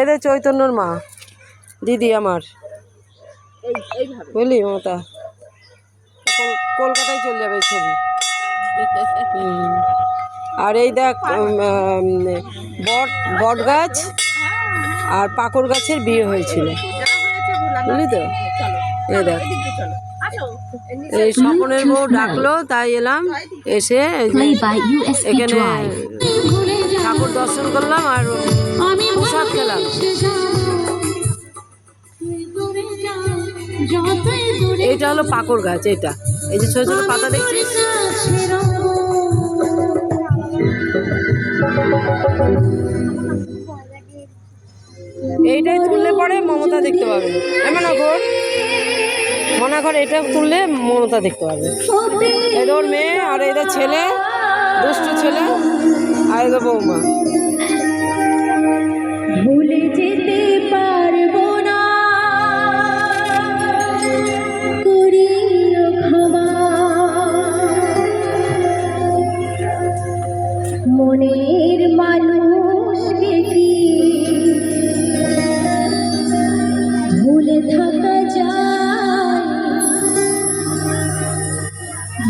এদের চৈতন্যর মা দিদি আমার, বুঝলি মমতা, কলকাতায় চলে যাবে ছবি। আর এই দেখ বট গাছ আর পাকর গাছের বিয়ে হয়েছিল, বুঝলি তো। এই দেখ এই স্বপনের বউ ডাকলো তাই এলাম, এসে এখানে ঠাকুর দর্শন করলাম আর প্রসাদ খেলাম। এইটা হলো পাকর গাছ, এটা এই যে ছোট ছোট পাতা দেখছিস, এইটাই তুললে পরে মমতা দেখতে পাবে। মনে কর এটা তুললে মমতা দেখতে পাবে। এদের ওর মেয়ে আর এদের ছেলে, দুষ্ট ছেলে, আর এদের বৌমা। ভুলে যেতে পারবো না, করিও ক্ষমা, মনের মানুষকে কি ভুলে থাকা যায়,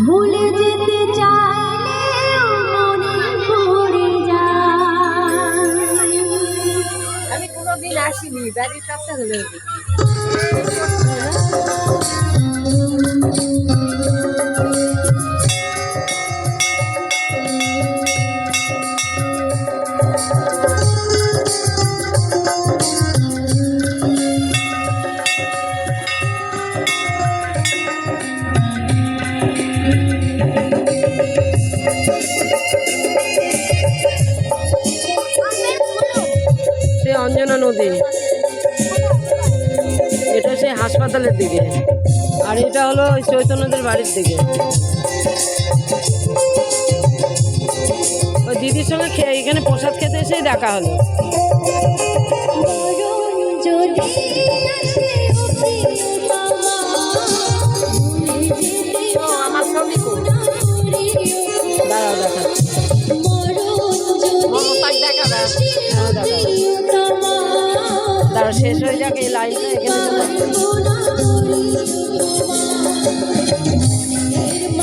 ভুলে যেতে চাইলেও মনে পড়ে যায়। আমি কোনোদিন আসিনি, বাড়ির কাছে হলে অঞ্জনা নদী, এটা সেই হাসপাতালের দিকে, আর এটা হলো ওই চৈতন্যদের বাড়ির দিকে। ওই দিদির সঙ্গে এখানে প্রসাদ খেতে এসেই দেখা হলো। আমার ছবি দাঁড়াও দেখাবে, দাঁড়াও শেষ হয়ে যাক এই লাইনটা, এখানে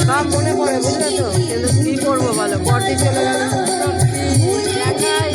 সব মনে পড়ে, বুঝলে তো। কিন্তু কি করবো বলো, পরদিন চলে গেল, দেখাই